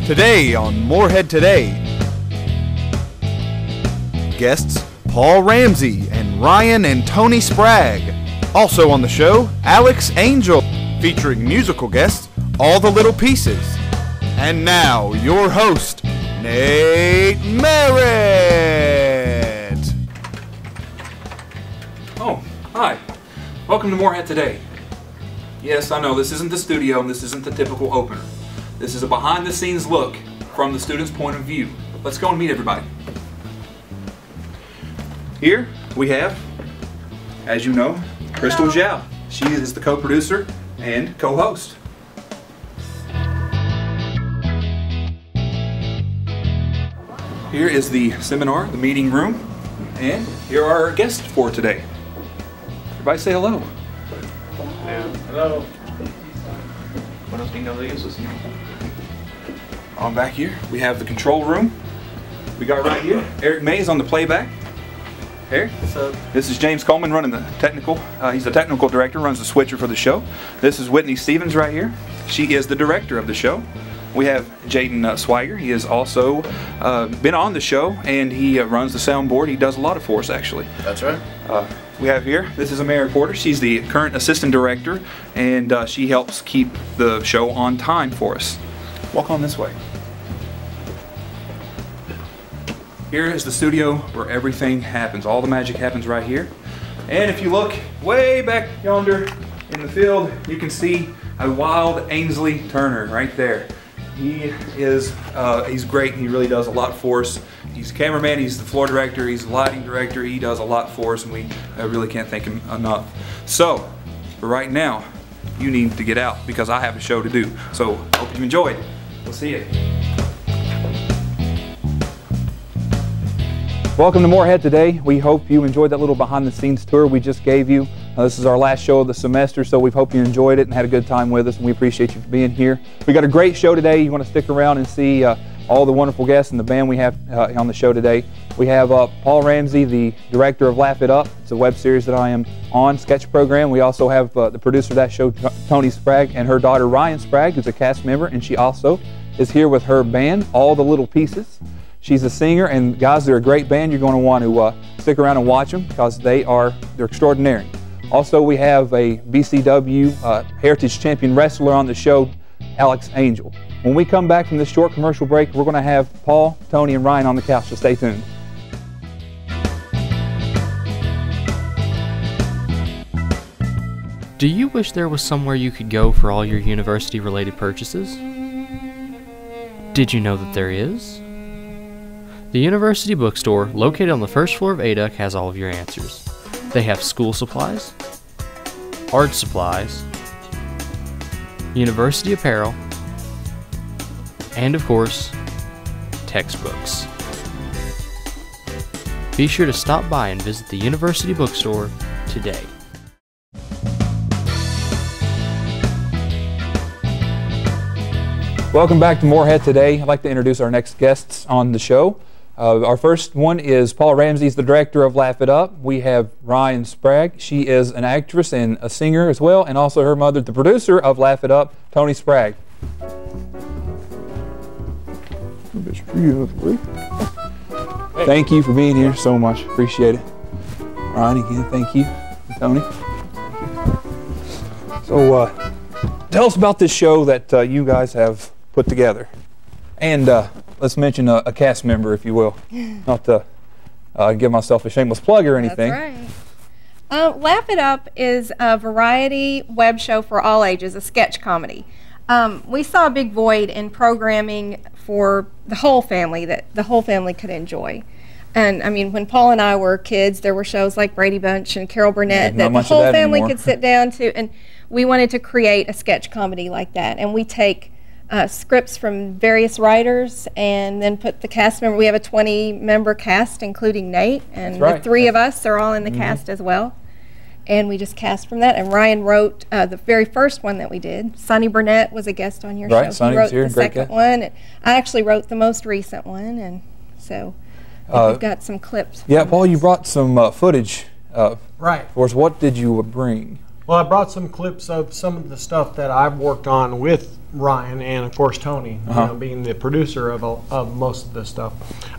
Today on Morehead Today, guests Paul Ramsey and Ryan and Toni Sprague. Also on the show, Alex Angel, featuring musical guests All the Little Pieces. And now, your host, Nate Merritt. Oh, hi. Welcome to Morehead Today. Yes, I know this isn't the studio and this isn't the typical opener. This is a behind-the-scenes look from the student's point of view. Let's go and meet everybody. Here we have, as you know, Crystal Zhao. She is the co-producer and co-host. Here is the seminar, the meeting room, and here are our guests for today. Everybody say hello. Hello. On back here, we have the control room. We got right here, Eric Mays on the playback. Eric, What's up? this is James Coleman running the technical. He's the technical director, runs the switcher for the show. This is Whitney Stevens right here. She is the director of the show. We have Jaden Swiger. He has also been on the show, and he runs the soundboard. He does a lot of for us, actually. That's right. We have here, this is Merritt Porter. She's the current assistant director, and she helps keep the show on time for us. Walk on this way. Here is the studio where everything happens. All the magic happens right here. And if you look way back yonder in the field, you can see a wild Ainsley Turner right there. He is, he's great. He really does a lot for us. He's a cameraman, he's the floor director, he's the lighting director. He does a lot for us, and we really can't thank him enough. So, for right now, you need to get out because I have a show to do. So, hope you enjoyed. We'll see you. Welcome to Morehead Today. We hope you enjoyed that little behind-the-scenes tour we just gave you. This is our last show of the semester, so we hope you enjoyed it and had a good time with us, and we appreciate you for being here. We got a great show today. You want to stick around and see all the wonderful guests and the band we have on the show today. We have Paul Ramsey, the director of Laugh It Up. It's a web series that I am on, sketch program. We also have the producer of that show, Toni Sprague, and her daughter Ryan Sprague, who's a cast member, and she also is here with her band, All the Little Pieces. She's a singer, and guys, they're a great band. You're going to want to stick around and watch them because they're extraordinary. Also, we have a BCW Heritage Champion wrestler on the show, Alex Angel. When we come back from this short commercial break, we're going to have Paul, Toni, and Ryan on the couch, so stay tuned. Do you wish there was somewhere you could go for all your university-related purchases? Did you know that there is? The University Bookstore, located on the first floor of ADUC, has all of your answers. They have school supplies, art supplies, university apparel, and of course, textbooks. Be sure to stop by and visit the University Bookstore today. Welcome back to Morehead Today. I'd like to introduce our next guests on the show. Our first one is Paul Ramsey. He's the director of Laugh It Up. We have Ryan Sprague. She is an actress and a singer as well, and also her mother, the producer of Laugh It Up, Toni Sprague. Thank you for being here so much. Appreciate it. Ryan, again, thank you. Toni. So, tell us about this show that you guys have put together. And let's mention a cast member, if you will. Not to give myself a shameless plug or anything. That's right. Laugh It Up is a variety web show for all ages, a sketch comedy. We saw a big void in programming for the whole family that the whole family could enjoy. And I mean, when Paul and I were kids, there were shows like Brady Bunch and Carol Burnett that the whole family could sit down to. And we wanted to create a sketch comedy like that. And we take scripts from various writers and then put the cast member. We have a 20-member cast, including Nate, and the three of us are all in the cast as well. And we just cast from that. And Ryan wrote the very first one that we did. Sonny Burnett was a guest on your show. Sonny wrote was here, the second one. And I actually wrote the most recent one, and so we've got some clips. Yeah, Paul, you brought some footage Right. for us. What did you bring? Well, I brought some clips of some of the stuff that I've worked on with Ryan and, of course, Toni, you know, being the producer of most of this stuff.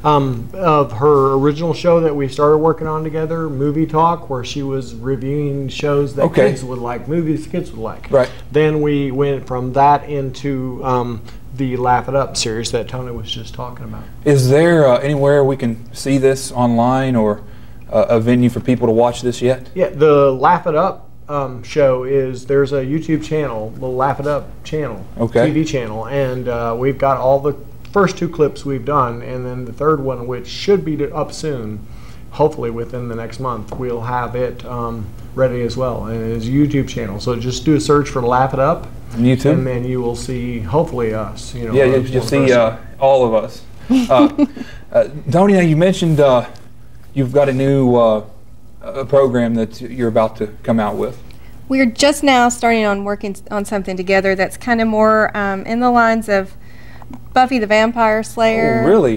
Of her original show that we started working on together, Movie Talk, where she was reviewing shows that kids would like, movies kids would like. Right. Then we went from that into the Laugh It Up series that Toni was just talking about. Is there anywhere we can see this online or a venue for people to watch this yet? Yeah, the Laugh It Up show is, there's a YouTube channel, the Laugh It Up channel, TV channel, and we've got all the first 2 clips we've done, and then the third one, which should be up soon, hopefully within the next month, we'll have it ready as well, and it's a YouTube channel. So just do a search for Laugh It Up, YouTube, and then you will see hopefully us. You know, yeah, you'll see all of us. Toni, now you mentioned you've got a new program that you're about to come out with. We're just now starting on working on something together that's kind of more in the lines of Buffy the Vampire Slayer. Oh, really?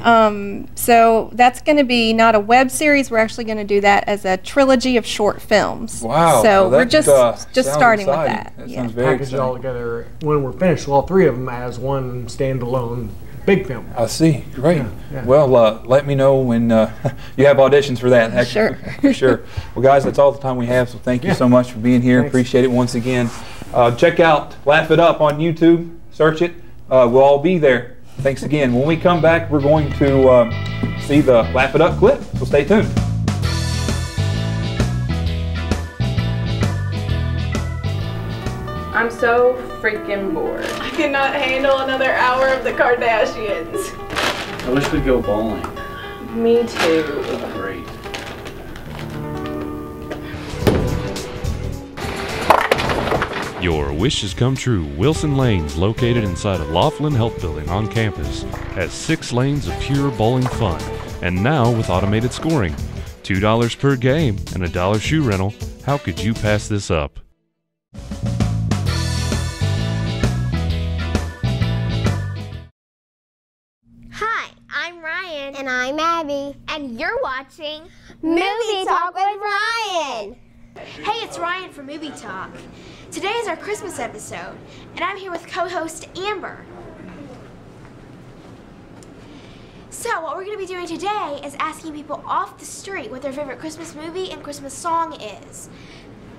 So that's going to be not a web series. We're actually going to do that as a trilogy of short films. Wow. So well, we're just starting with that. That yeah. sounds very package it exciting. all together when we're finished, all 3 of them as one standalone big film. I see. Great. Yeah. Well, let me know when you have auditions for that. Sure. For sure. Well, guys, that's all the time we have, so thank you so much for being here. Thanks. Appreciate it once again. Check out Laugh It Up on YouTube. Search it. We'll all be there. Thanks again. When we come back, we're going to see the Laugh It Up clip, so stay tuned. I'm so freaking bored. I cannot handle another hour of the Kardashians. I wish we'd go bowling. Me too. Great. Your wish has come true. Wilson Lanes, located inside a Laughlin Health Building on campus, has 6 lanes of pure bowling fun, and now with automated scoring. $2 per game and a $1 shoe rental. How could you pass this up? Hi, I'm Ryan. And I'm Abby. And you're watching Movie Talk with Ryan. Hey, it's Ryan from Movie Talk. Today is our Christmas episode, and I'm here with co-host Amber. So what we're going to be doing today is asking people off the street what their favorite Christmas movie and Christmas song is.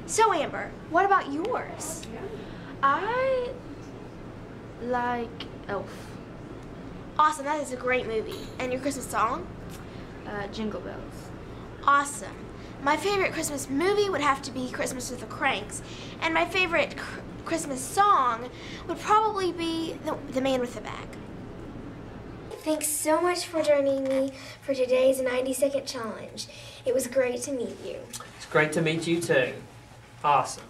So Amber, what about yours? I like Elf. Awesome, that is a great movie. And your Christmas song? Jingle Bells. Awesome. My favorite Christmas movie would have to be Christmas with the Cranks. And my favorite Christmas song would probably be The Man with the Bag. Thanks so much for joining me for today's 90-second challenge. It was great to meet you. It's great to meet you too. Awesome.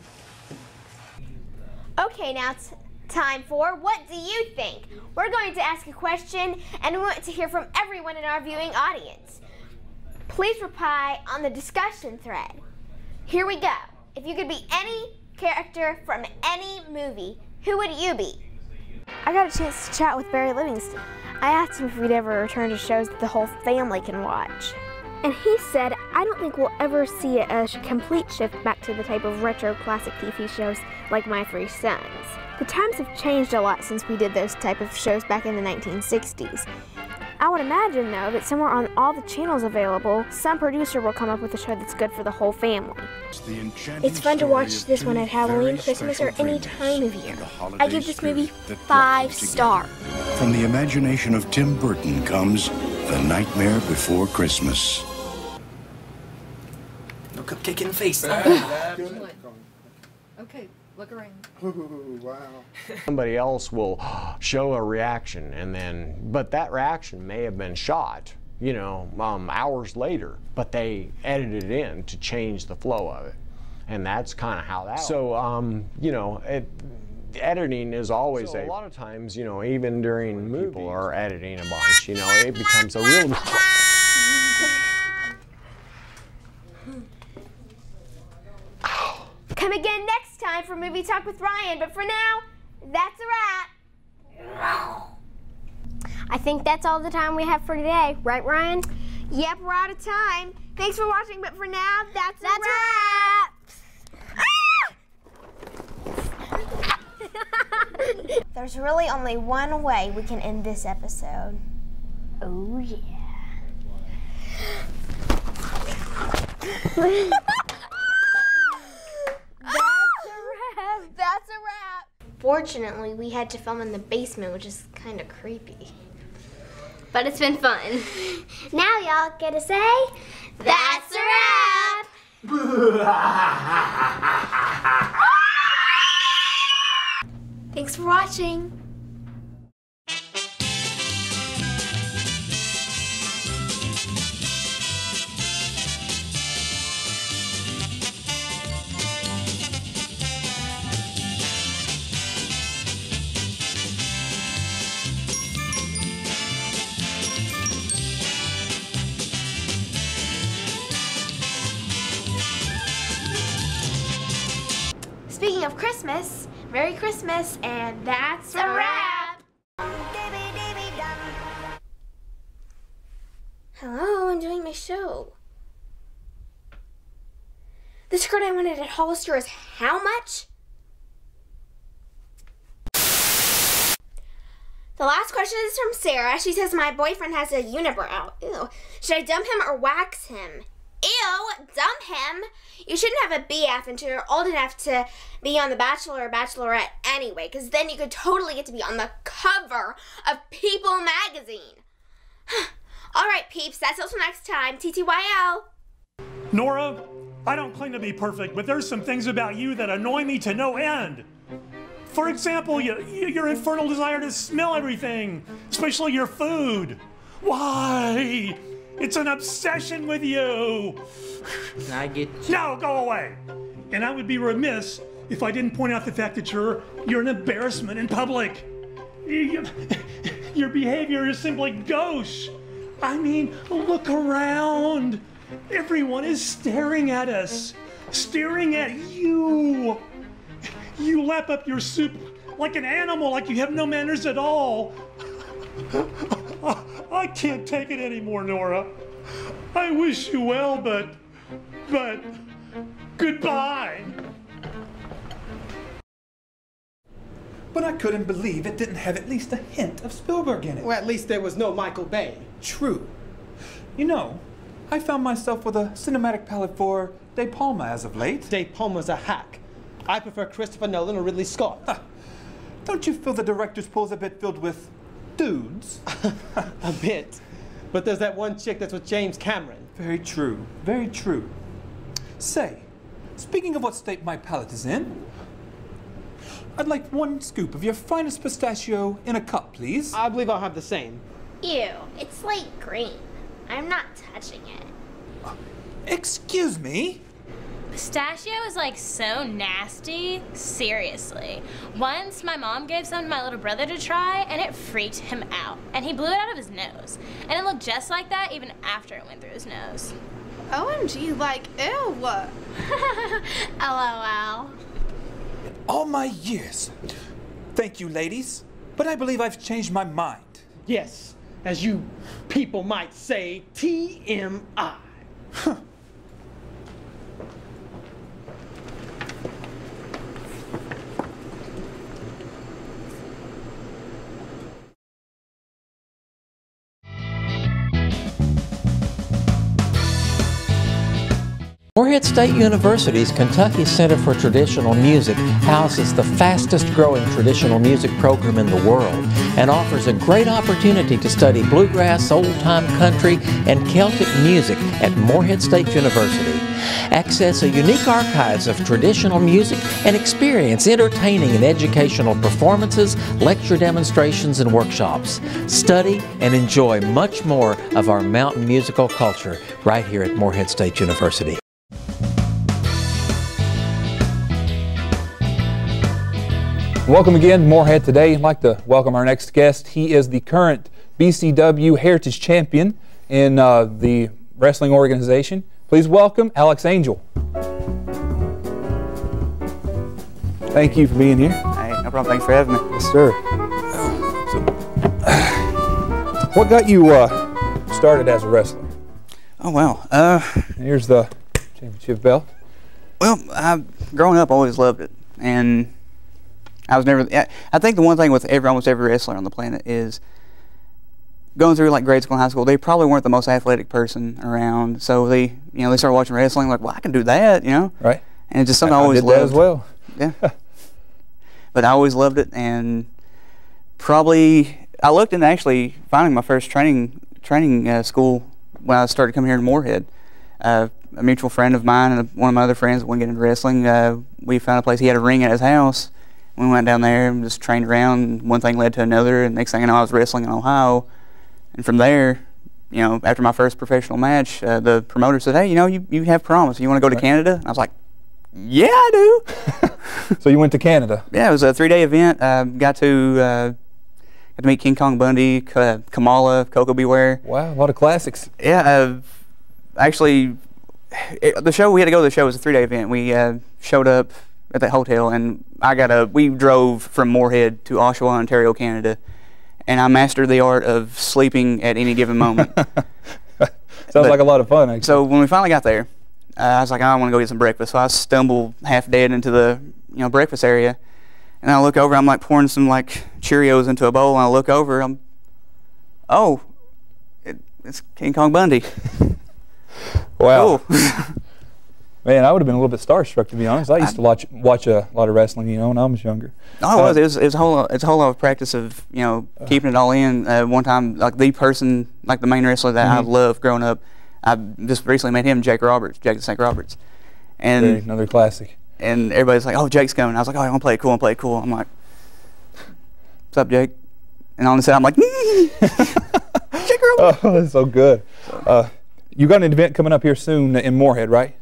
Okay, now it's time for What Do You Think? We're going to ask a question and we want to hear from everyone in our viewing audience. Please reply on the discussion thread. Here we go. If you could be any character from any movie, who would you be? I got a chance to chat with Barry Livingston. I asked him if we'd ever return to shows that the whole family can watch. And he said, I don't think we'll ever see a complete shift back to the type of retro classic TV shows like My Three Sons. The times have changed a lot since we did those type of shows back in the 1960s. I would imagine, though, that somewhere on all the channels available, some producer will come up with a show that's good for the whole family. It's fun to watch this one at Halloween, Christmas, or any time of year. I give this movie 5 stars. From the imagination of Tim Burton comes The Nightmare Before Christmas. No cupcake in the face. Okay, look around. Ooh, wow. Somebody else will show a reaction, and then, but that reaction may have been shot, you know, hours later, but they edited it in to change the flow of it. And that's kind of how that. So, you know, editing is always a lot of times, you know, even during movies, people are editing a bunch, you know, it becomes a real. Come again next time for Movie Talk with Ryan, but for now, that's a wrap. I think that's all the time we have for today, right, Ryan? Yep, we're out of time. Thanks for watching, but for now, that's a wrap. There's really only one way we can end this episode. Oh, yeah. That's a wrap. Fortunately, we had to film in the basement, which is kind of creepy. But it's been fun. Now y'all get to say, that's a wrap. Thanks for watching. Speaking of Christmas, Merry Christmas, and that's a wrap. Hello, I'm doing my show. The skirt I wanted at Hollister is how much? The last question is from Sarah. She says, my boyfriend has a unibrow. Ew. Should I dump him or wax him? Ew, dump him. You shouldn't have a BF until you're old enough to be on The Bachelor or Bachelorette anyway, because then you could totally get to be on the cover of People magazine. All right, peeps, that's all for next time. TTYL. Nora, I don't claim to be perfect, but there's some things about you that annoy me to no end. For example, your infernal desire to smell everything, especially your food. Why? It's an obsession with you. I get you. No, go away. And I would be remiss if I didn't point out the fact that you're an embarrassment in public. Your behavior is simply gauche. I mean, look around. Everyone is staring at us, staring at you. You lap up your soup like an animal, like you have no manners at all. I can't take it anymore, Nora. I wish you well, but goodbye. But I couldn't believe it didn't have at least a hint of Spielberg in it. Well, at least there was no Michael Bay. True. You know, I found myself with a cinematic palette for De Palma as of late. De Palma's a hack. I prefer Christopher Nolan or Ridley Scott. Don't you feel the director's pool's a bit filled with dudes? A bit. But there's that one chick that's with James Cameron. Very true. Very true. Say, speaking of what state my palate is in, I'd like 1 scoop of your finest pistachio in a cup, please. I believe I'll have the same. Ew, it's like green. I'm not touching it. Excuse me? Pistachio is like so nasty. Seriously. Once my mom gave some to my little brother to try and it freaked him out. And he blew it out of his nose. And it looked just like that even after it went through his nose. OMG, like, ew. LOL. All my years. Thank you, ladies. But I believe I've changed my mind. Yes, as you people might say, TMI. Huh. Morehead State University's Kentucky Center for Traditional Music houses the fastest growing traditional music program in the world and offers a great opportunity to study bluegrass, old-time country, and Celtic music at Morehead State University. Access a unique archives of traditional music and experience entertaining and educational performances, lecture demonstrations, and workshops. Study and enjoy much more of our mountain musical culture right here at Morehead State University. Welcome again to Morehead Today. I'd like to welcome our next guest. He is the current BCW Heritage Champion in the wrestling organization. Please welcome Alex Angel. Thank you for being here. Hey, no problem. Thanks for having me. Yes, sir. What got you started as a wrestler? Oh, wow. Here's the championship belt. Well, growing up, I always loved it. And I was never. I think the one thing with almost every wrestler on the planet is going through like grade school and high school. They probably weren't the most athletic person around, so they started watching wrestling like, well, I can do that, Right. And it's just something I always did loved. that as well. Yeah. But I always loved it, and probably I looked into actually finding my first training school when I started coming here to Morehead. A mutual friend of mine and one of my other friends that wanted to get into wrestling, we found a place. He had a ring at his house. We went down there and just trained around. One thing led to another, and next thing I know, I was wrestling in Ohio. And from there, after my first professional match, the promoter said, "Hey, you have promise. You want to go to Canada?" And I was like, "Yeah, I do." So you went to Canada? Yeah, it was a 3-day event. Got to meet King Kong Bundy, Kamala, Coco Beware. Wow, a lot of classics. Yeah, actually, the show we had to go to the show was a 3-day event. We showed up at that hotel, and we drove from Morehead to Oshawa, Ontario, Canada, and I mastered the art of sleeping at any given moment. Sounds like a lot of fun, actually. So when we finally got there, I was like, I want to go get some breakfast. So I stumbled half dead into the breakfast area, and I look over. I'm like pouring some like Cheerios into a bowl, and I look over. It's King Kong Bundy. Wow. Cool. Man, I would have been a little bit starstruck, to be honest. I used to watch a lot of wrestling, when I was younger. Oh, it was a whole lot of practice of keeping it all in. One time, like the main wrestler that I loved growing up, I just recently met him, Jake the Snake Roberts, and another classic. And everybody's like, "Oh, Jake's coming." I was like, "Oh, I'm gonna play it cool. I'm like, "What's up, Jake?" And on the side, I'm like, Jake Roberts. Oh, that's so good. You got an event coming up here soon in Morehead, right?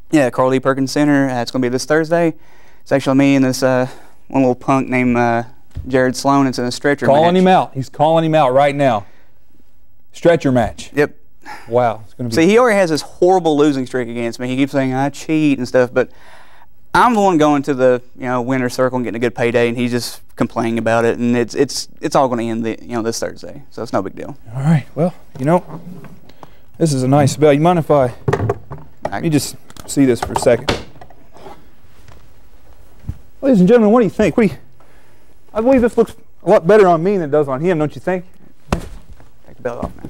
Yeah, Carl D. Perkins Center. It's going to be this Thursday. It's actually me and this one little punk named Jared Sloan. It's in a stretcher match. Calling him out. He's calling him out right now. Stretcher match. Yep. Wow. It's gonna be. See, he already has this horrible losing streak against me. He keeps saying I cheat and stuff, but I'm the one going to the winner's circle and getting a good payday, and he's just complaining about it. And it's all going to end this Thursday, so it's no big deal. All right. Well, this is a nice bell. You mind if let me just see this for a second. Ladies and gentlemen, what do you think? I believe this looks a lot better on me than it does on him, don't you think? Take the belt off, man.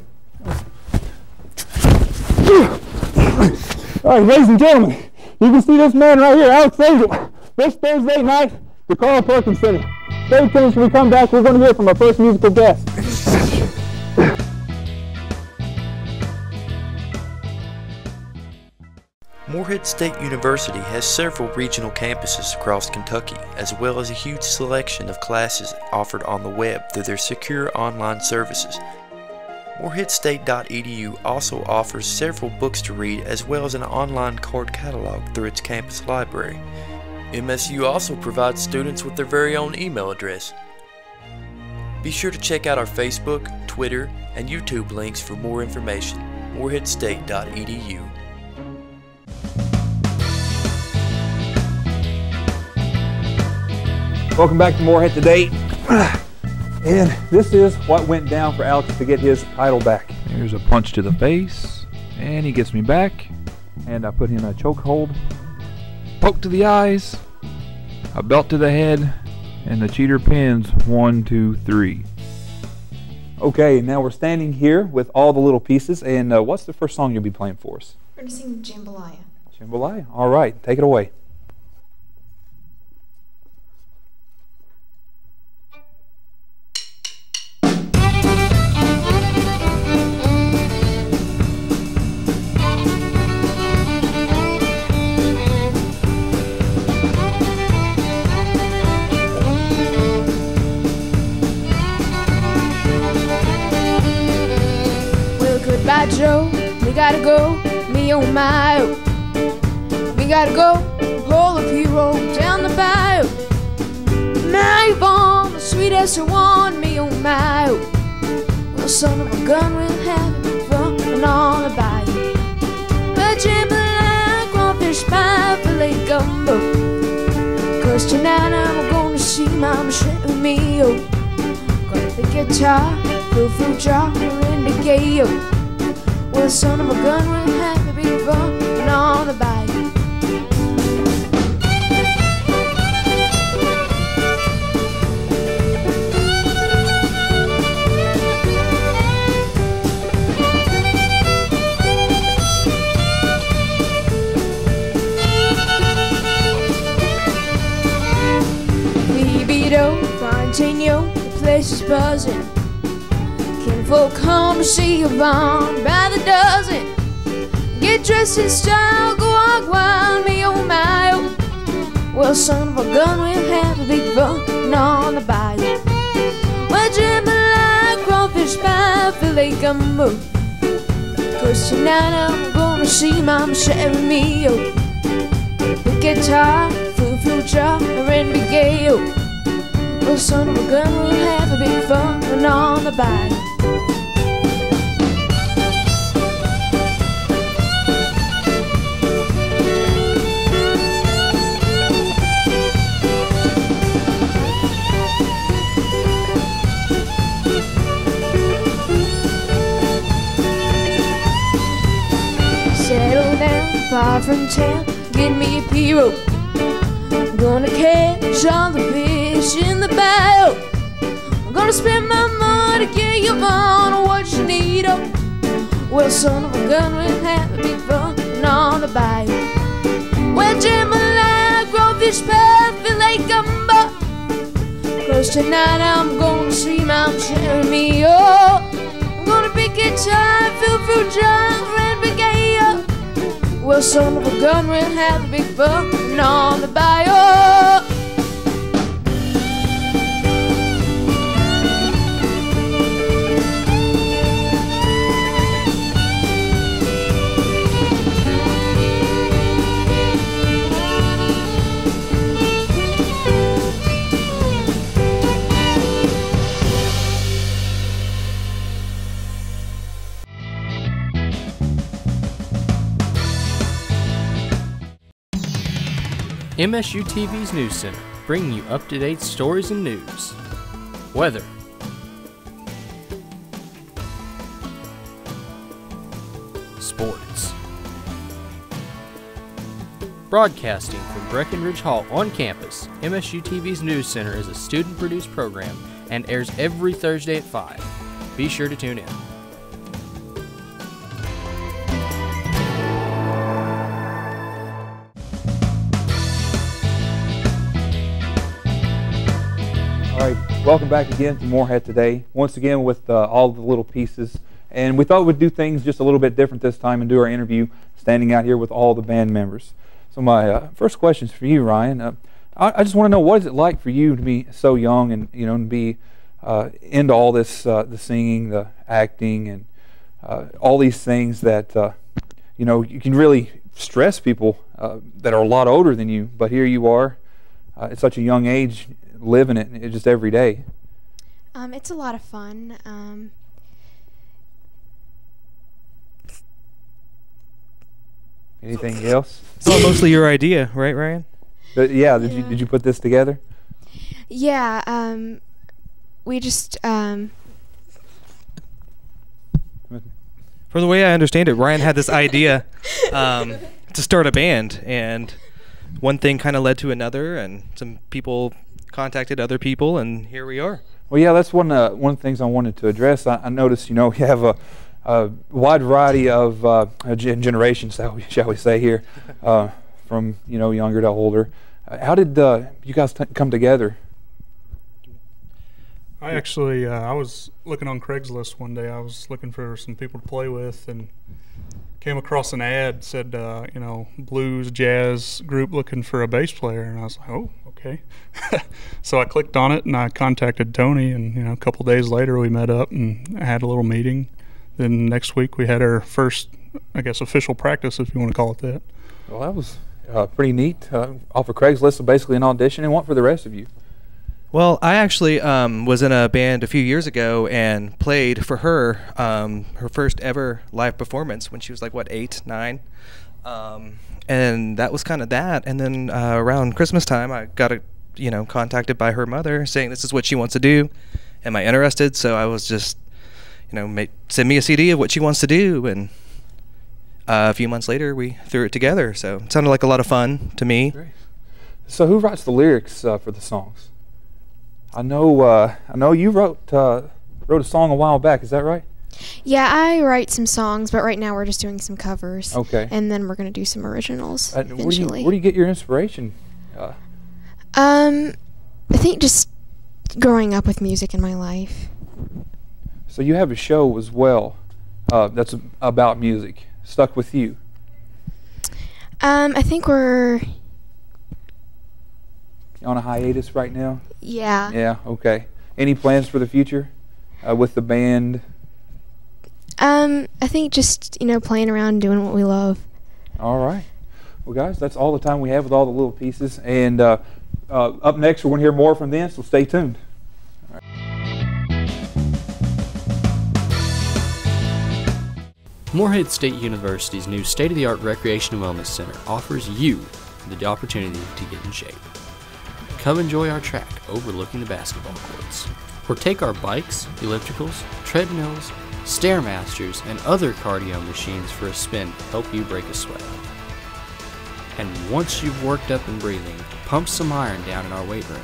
All right, ladies and gentlemen, you can see this man right here, Alex Angel, this Thursday night, the Carl Perkins Center. Stay tuned when we come back. We're going to hear from our first musical guest. Morehead State University has several regional campuses across Kentucky, as well as a huge selection of classes offered on the web through their secure online services. MoreheadState.edu also offers several books to read, as well as an online card catalog through its campus library. MSU also provides students with their very own email address. Be sure to check out our Facebook, Twitter, and YouTube links for more information. MoreheadState.edu. Welcome back to Morehead Today. And this is what went down for Alex to get his title back. Here's a punch to the face, and he gets me back. And I put him in a chokehold, poke to the eyes, a belt to the head, and the cheater pins 1, 2, 3. Okay, now we're standing here with all the little pieces. And what's the first song you'll be playing for us? We're going to sing Jambalaya. Jambalaya. All right, take it away. Goodbye, Joe, we gotta go, me oh my oh. We gotta go, pull the hero down the bayou. Now you're born, the sweetest one, me oh my oh. Well, son of a gun, we'll have it fun on the bayou. But jambalaya, crawfish pie, filet gumbo. 'Cause tonight I'm gonna see Mama shred me oh. Got the guitar, fill fruit jar, and the gay oh. Well, the son of a gun will have to be fun on the bayou. Continue, the place is buzzing. Kinfolk come to see you on by the dozen. Get dressed in style, go walk wild, me oh my oh. Well, son of a gun, we'll have a big fun on the bayou. Well, jambalaya, crawfish pie, filet gumbo. 'Cause tonight I'm gonna see Mama Sherry me oh. The guitar, foo-foo jar, and big gay oh. Well, son of a gun, we'll have a big fun on the bayou. Settle down, far from town, get me a pirogue. I'm gonna catch all the fish in the bayou. I'm gonna spend my money, get you on what you need, oh. Well, son of a gun, we'll have a big fun on the bayou. Well, jambalaya, crawfish pie, filet gumbo. 'Cause tonight I'm gonna see Mount Jeremy, oh. I'm gonna pick guitar, fill fruit jar, and big gay, oh. Well, son of a gun, we'll have a big fun on the bayou. MSU TV's News Center, bringing you up-to-date stories and news. Weather. Sports. Broadcasting from Breckenridge Hall on campus, MSU TV's News Center is a student-produced program and airs every Thursday at 5. Be sure to tune in. Welcome back again to Morehead Today, once again with all the little pieces. And we thought we'd do things just a little bit different this time and do our interview standing out here with all the band members. So my first question is for you, Ryan. I just want to know, what is it like for you to be so young and, you know, to be into all this, the singing, the acting, and all these things that, you know, you can really stress people that are a lot older than you, but here you are at such a young age, living it just every day. It's a lot of fun. Anything else? It's all mostly your idea, right, Ryan? But yeah, did you put this together? Yeah, we just From the way I understand it, Ryan had this idea to start a band, and one thing kind of led to another, and some people contacted other people, and here we are. Well, yeah, that's one of the things I wanted to address. I noticed, you know, you have a wide variety of generations, shall we say here, from, you know, younger to older. How did you guys come together? I actually, I was looking on Craigslist one day. I was looking for some people to play with, and came across an ad, said, you know, blues, jazz group looking for a bass player, and I was like, oh, okay. So I clicked on it, and I contacted Toni, and, you know, a couple days later we met up and had a little meeting. Then next week we had our first, I guess, official practice, if you want to call it that. Well, that was pretty neat. Off of Craigslist, so basically an audition, and what for the rest of you? Well, I actually was in a band a few years ago and played for her, her first ever live performance when she was like, what, 8, 9? And that was kind of that. And then around Christmas time, I got contacted by her mother saying this is what she wants to do. Am I interested? So I was just, you know, send me a CD of what she wants to do. And a few months later, we threw it together. So it sounded like a lot of fun to me. Great. So who writes the lyrics for the songs? I know you wrote a song a while back. Is that right? Yeah, I write some songs, but right now we're just doing some covers. Okay. And then we're going to do some originals eventually. Where do you get your inspiration? I think just growing up with music in my life. So you have a show as well that's about music. Stuck with You. I think we're On a hiatus right now? Yeah. Yeah, okay. Any plans for the future with the band? I think just, playing around and doing what we love. All right. Well, guys, that's all the time we have with all the little pieces. And up next, we're going to hear more from them, so stay tuned. All right. Morehead State University's new state-of-the-art Recreation and Wellness Center offers you the opportunity to get in shape. Come enjoy our track overlooking the basketball courts, or take our bikes, ellipticals, treadmills, Stairmasters, and other cardio machines for a spin to help you break a sweat. And once you've worked up and breathing, pump some iron down in our weight room.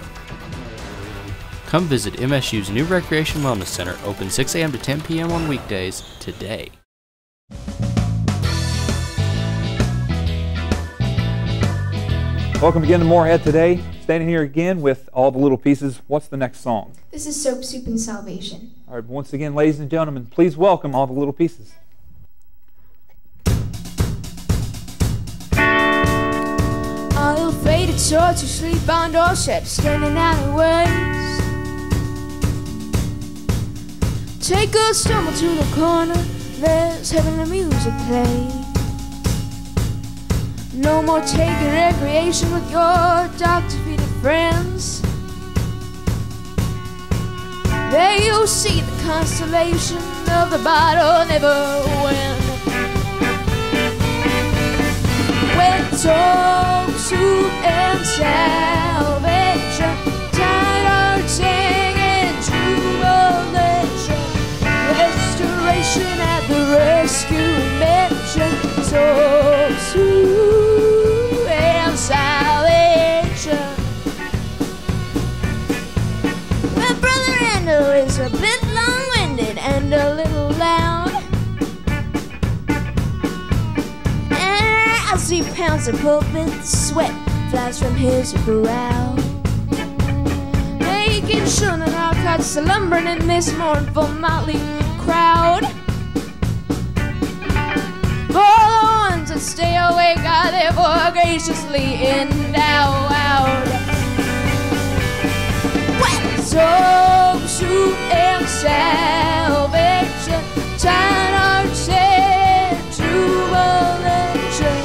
Come visit MSU's new Recreation Wellness Center, open 6 a.m. to 10 p.m. on weekdays today. Welcome again to Morehead Today. Standing here again with all the little pieces. What's the next song? This is Soap, Soup, and Salvation. All right, once again, ladies and gentlemen, please welcome all the little pieces. Our ill-fated swords who sleep on doorsteps, standing alleyways. Take a stumble to the corner, there's heavenly music play. No more taking recreation with your doctor-feeded friends. There you'll see the constellation of the bottle never win. When soap, soup, and salvation, tired heart singing jubilation, restoration at the rescue mission. Soap, soup, and salvation. Well, Brother Randall is a bit long-winded and a little loud. As he pounds the pulpit, the sweat flies from his brow, making sure that our cuts slumbering in this mournful motley crowd. For the ones that stay awake are therefore graciously endowed. Well, soap, soup, and salvation, tired hearts and jubilation,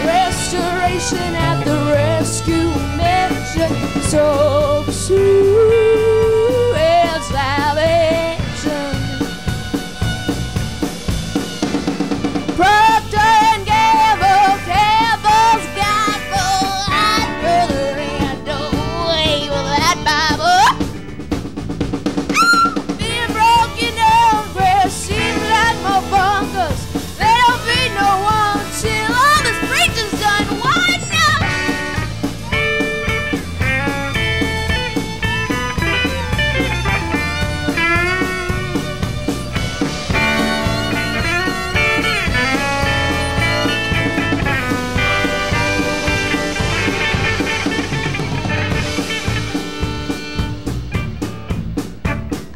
restoration at the rescue mission. Soap, soup, and salvation. Procter and Gamble, Campbell's Gospel, I'd brother Randall away with that Bible. Being broken down, grass seems like more bunkers. There'll be no one till all this preaching's done. Why not?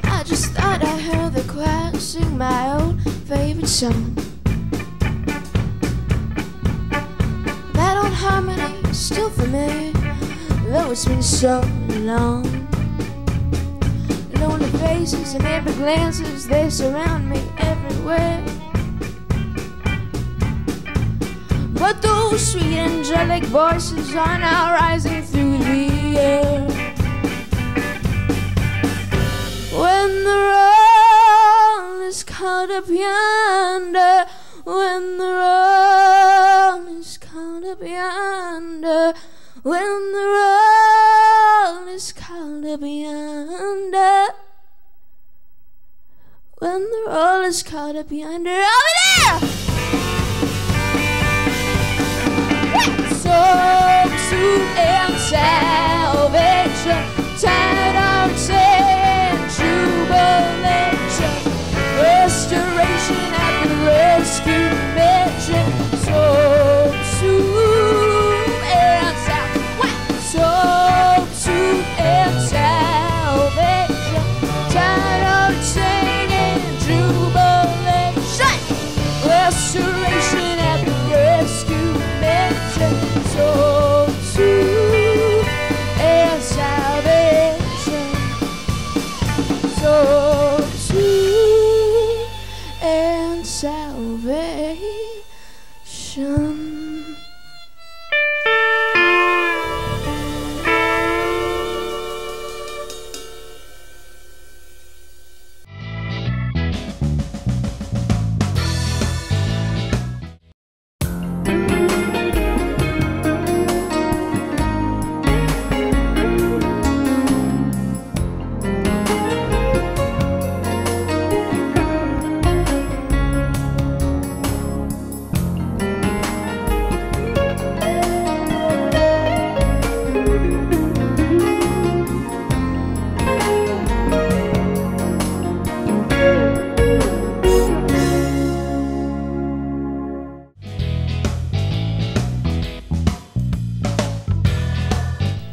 I just thought I heard the choir sing my old favorite song. That old harmony is still familiar, though it's been so long. Lonely faces and empty glances, they surround me everywhere. But those sweet angelic voices are now rising through the air. When the roll is called up yonder, when the roll is called up yonder, when the roll is called up yonder, when the roll is called up yonder, over there! Soap, soup, and salvation, tired hearts and jubilation, restoration at the rescue mission. Soap, soup, and salvation. Soap, soup, and salvation.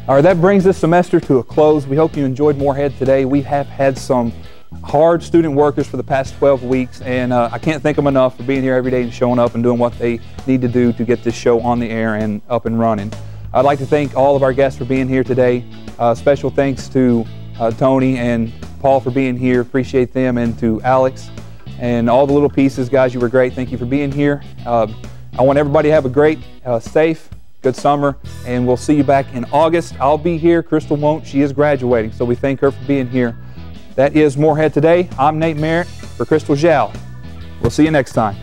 All right, that brings this semester to a close. We hope you enjoyed Morehead today. We have had some hard student workers for the past 12 weeks, and I can't thank them enough for being here every day and showing up and doing what they need to do to get this show on the air and up and running. I'd like to thank all of our guests for being here today. Special thanks to Toni and Paul for being here. Appreciate them, and to Alex and all the little pieces. Guys, you were great. Thank you for being here. I want everybody to have a great, safe, good summer, and we'll see you back in August. I'll be here. Crystal won't. She is graduating, so we thank her for being here. That is Morehead Today. I'm Nate Merritt for Crystal Zhao. We'll see you next time.